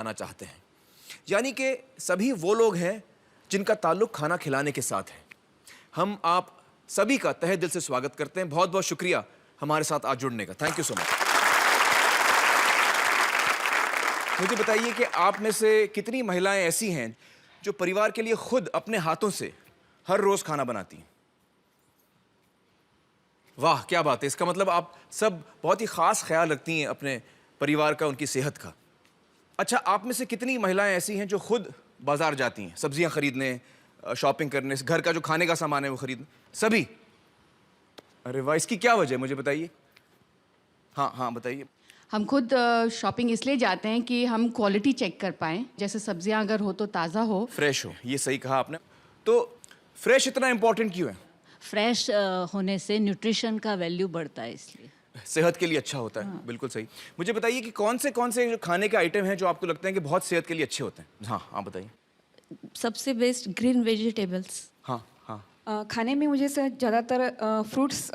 आना चाहते हैं, यानी कि सभी वो लोग हैं जिनका ताल्लुक खाना खिलाने के साथ है। हम आप सभी का तहे दिल से स्वागत करते हैं। बहुत बहुत शुक्रिया हमारे साथ आज जुड़ने का। Thank you so much. मुझे बताइए कि आप में से कितनी महिलाएं ऐसी हैं जो परिवार के लिए खुद अपने हाथों से हर रोज खाना बनाती हैं? वाह, क्या बात है। इसका मतलब आप सब बहुत ही खास ख्याल रखती हैं अपने परिवार का, उनकी सेहत का। अच्छा, आप में से कितनी महिलाएं ऐसी हैं जो खुद बाजार जाती हैं सब्जियां खरीदने, शॉपिंग करने, घर का जो खाने का सामान है वो खरीदने? सभी? अरे वाह, इसकी क्या वजह है, मुझे बताइए। हाँ हाँ, बताइए। हम खुद शॉपिंग इसलिए जाते हैं कि हम क्वालिटी चेक कर पाएँ, जैसे सब्जियां अगर हो तो ताज़ा हो, फ्रेश हो, ये सही कहा आपने। तो फ्रेश इतना इंपॉर्टेंट क्यों है? फ्रेश होने से न्यूट्रिशन का वैल्यू बढ़ता है, इसलिए सेहत के लिए अच्छा होता है। बिल्कुल सही। मुझे बताइए कि कौन से जो खाने के आइटम हैं जो आपको लगता है कि बहुत सेहत के लिए अच्छे होते हैं? हाँ, आप बताइए। सबसे बेस्ट ग्रीन वेजिटेबल्स। हाँ हाँ। खाने में मुझे ज़्यादातर फ्रूट्स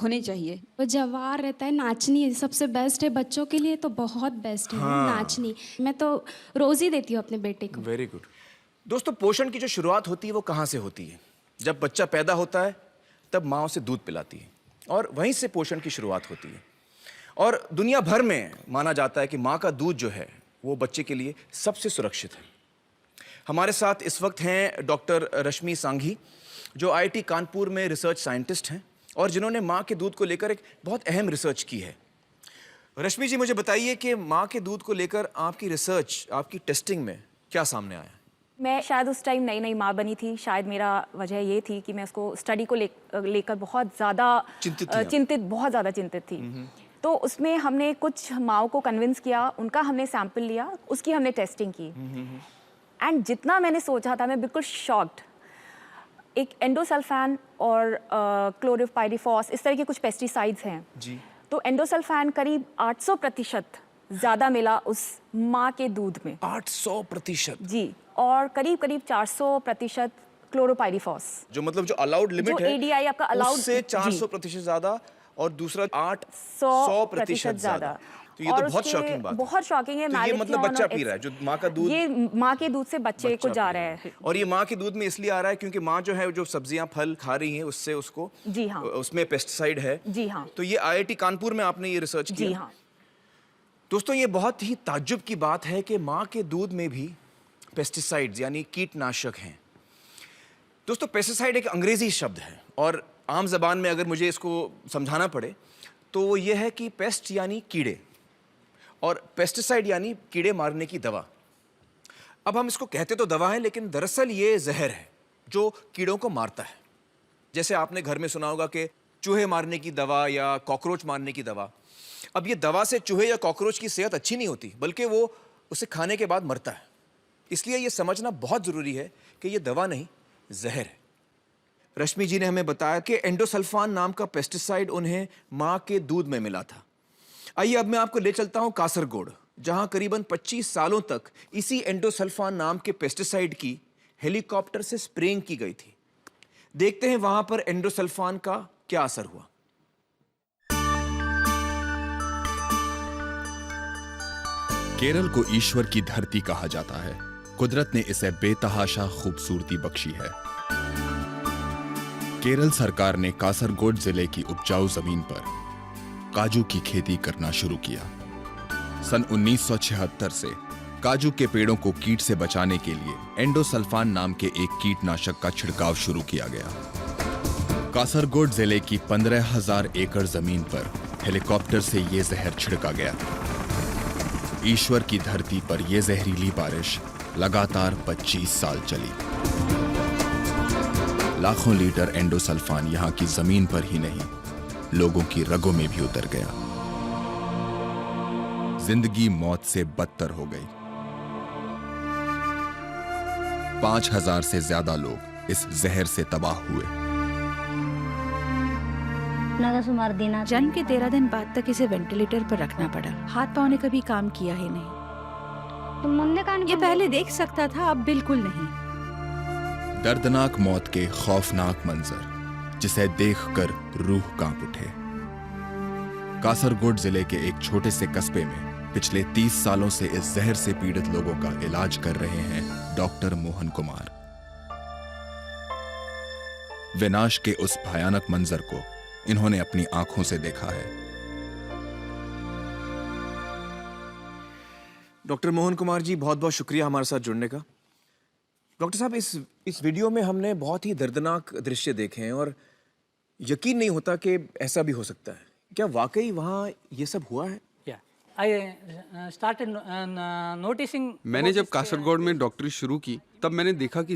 होने चाहिए। वो जवार रहता है, नाचनी सबसे बेस्ट है बच्चों के लिए, तो बहुत बेस्ट है नाचनी। मैं तो रोज़ ही देती हूँ अपने बेटे को। Very good. दोस्तों, पोषण की जो शुरुआत होती है वो कहाँ से होती है? जब बच्चा पैदा होता है तब माँ उसे दूध पिलाती है और वहीं से पोषण की शुरुआत होती है। और दुनिया भर में माना जाता है कि माँ का दूध जो है वो बच्चे के लिए सबसे सुरक्षित है। हमारे साथ इस वक्त हैं डॉक्टर रश्मि सांघी, जो IIT कानपुर में रिसर्च साइंटिस्ट हैं और जिन्होंने माँ के दूध को लेकर एक बहुत अहम रिसर्च की है। रश्मि जी, मुझे बताइए कि माँ के दूध को लेकर आपकी रिसर्च, आपकी टेस्टिंग में क्या सामने आया? मैं शायद उस टाइम नई नई माँ बनी थी। शायद मेरा वजह ये थी कि मैं उसको स्टडी को लेकर बहुत ज़्यादा बहुत ज़्यादा चिंतित थी। तो उसमें हमने कुछ माँओं को कन्विंस किया, उनका हमने सैंपल लिया, उसकी हमने टेस्टिंग की। एंड जितना मैंने सोचा था, मैं बिल्कुल शॉक्ड। एक एंडोसल्फान और क्लोरोपाइरीफॉस, इस तरह के कुछ पेस्टिसाइड्स हैं जी। तो एंडोसल्फान करीब 800% ज़्यादा मिला उस माँ के दूध में। 800%? जी। और करीब करीब 400% क्लोरोपाइरीफॉस, जो मतलब जो अलाउड लिमिट है, ADI आपका अलाउड, उससे 400% ज्यादा, और दूसरा 800% ज्यादा। तो ये तो बहुत शॉकिंग बात है। बहुत शॉकिंग है। तो ये मतलब बच्चा पी रहा है, जो माँ का दूध, ये माँ के दूध से बच्चे को जा रहा है। और ये माँ के दूध में इसलिए आ रहा है क्योंकि माँ जो है, जो सब्जियां फल खा रही है, उससे उसको, जी हाँ, उसमें पेस्टिसाइड है। जी हाँ। तो ये IIT कानपुर में आपने ये रिसर्च किया? जी हाँ। दोस्तों, ये बहुत ही ताज्जुब की बात है कि माँ के दूध में भी पेस्टिसाइड्स यानी कीटनाशक हैं। दोस्तों, पेस्टिसाइड एक अंग्रेजी शब्द है और आम जबान में अगर मुझे इसको समझाना पड़े तो वो ये है कि पेस्ट यानी कीड़े और पेस्टिसाइड यानी कीड़े मारने की दवा। अब हम इसको कहते तो दवा है, लेकिन दरअसल ये जहर है जो कीड़ों को मारता है। जैसे आपने घर में सुना होगा कि चूहे मारने की दवा या कॉकरोच मारने की दवा। अब ये दवा से चूहे या कॉकरोच की सेहत अच्छी नहीं होती, बल्कि वो उसे खाने के बाद मरता है। इसलिए ये समझना बहुत ज़रूरी है कि ये दवा नहीं, जहर है। रश्मि जी ने हमें बताया कि एंडोसल्फान नाम का पेस्टिसाइड उन्हें माँ के दूध में मिला था। आइए अब मैं आपको ले चलता हूँ कासरगोड, जहाँ करीबन 25 सालों तक इसी एंडोसल्फान नाम के पेस्टिसाइड की हेलीकॉप्टर से स्प्रेइंग की गई थी। देखते हैं वहां पर एंडोसल्फान का क्या असर हुआ। केरल को ईश्वर की धरती कहा जाता है। कुदरत ने इसे बेतहाशा खूबसूरती बख्शी है। केरल सरकार ने कासरगोड जिले की उपजाऊ जमीन पर काजू की खेती करना शुरू किया। सन 1976 से काजू के पेड़ों को कीट से बचाने के लिए एंडोसल्फान नाम के एक कीटनाशक का छिड़काव शुरू किया गया। कासरगोड जिले की 15,000 एकड़ जमीन पर हेलीकॉप्टर से यह जहर छिड़का गया। ईश्वर की धरती पर यह जहरीली बारिश लगातार 25 साल चली। लाखों लीटर एंडोसल्फान यहां की जमीन पर ही नहीं, लोगों की रगों में भी उतर गया। जिंदगी मौत से बदतर हो गई। 5,000 से ज्यादा लोग इस जहर से तबाह हुए। जन्म के 13 दिन बाद तक इसे वेंटिलेटर पर रखना पड़ा। हाथ पांव ने कभी काम किया ही नहीं। ये पहले देख सकता था, अब बिल्कुल नहीं। दर्दनाक मौत के खौफनाक मंजर जिसे देखकर रूह कांप उठे। कासरगोड जिले के एक छोटे से कस्बे में पिछले 30 सालों से इस जहर से पीड़ित लोगों का इलाज कर रहे हैं डॉक्टर मोहन कुमार। विनाश के उस भयानक मंजर को इन्होंने अपनी आंखों से देखा है। डॉक्टर मोहन कुमार जी, बहुत बहुत शुक्रिया हमारे साथ जुड़ने का। डॉक्टर साहब, इस वीडियो में हमने बहुत ही दर्दनाक दृश्य देखे हैं और यकीन नहीं होता कि ऐसा भी हो सकता है। क्या वाकई वहाँ ये सब हुआ है? मैंने जब कासरगोड में डॉक्टरी शुरू की तब मैंने देखा कि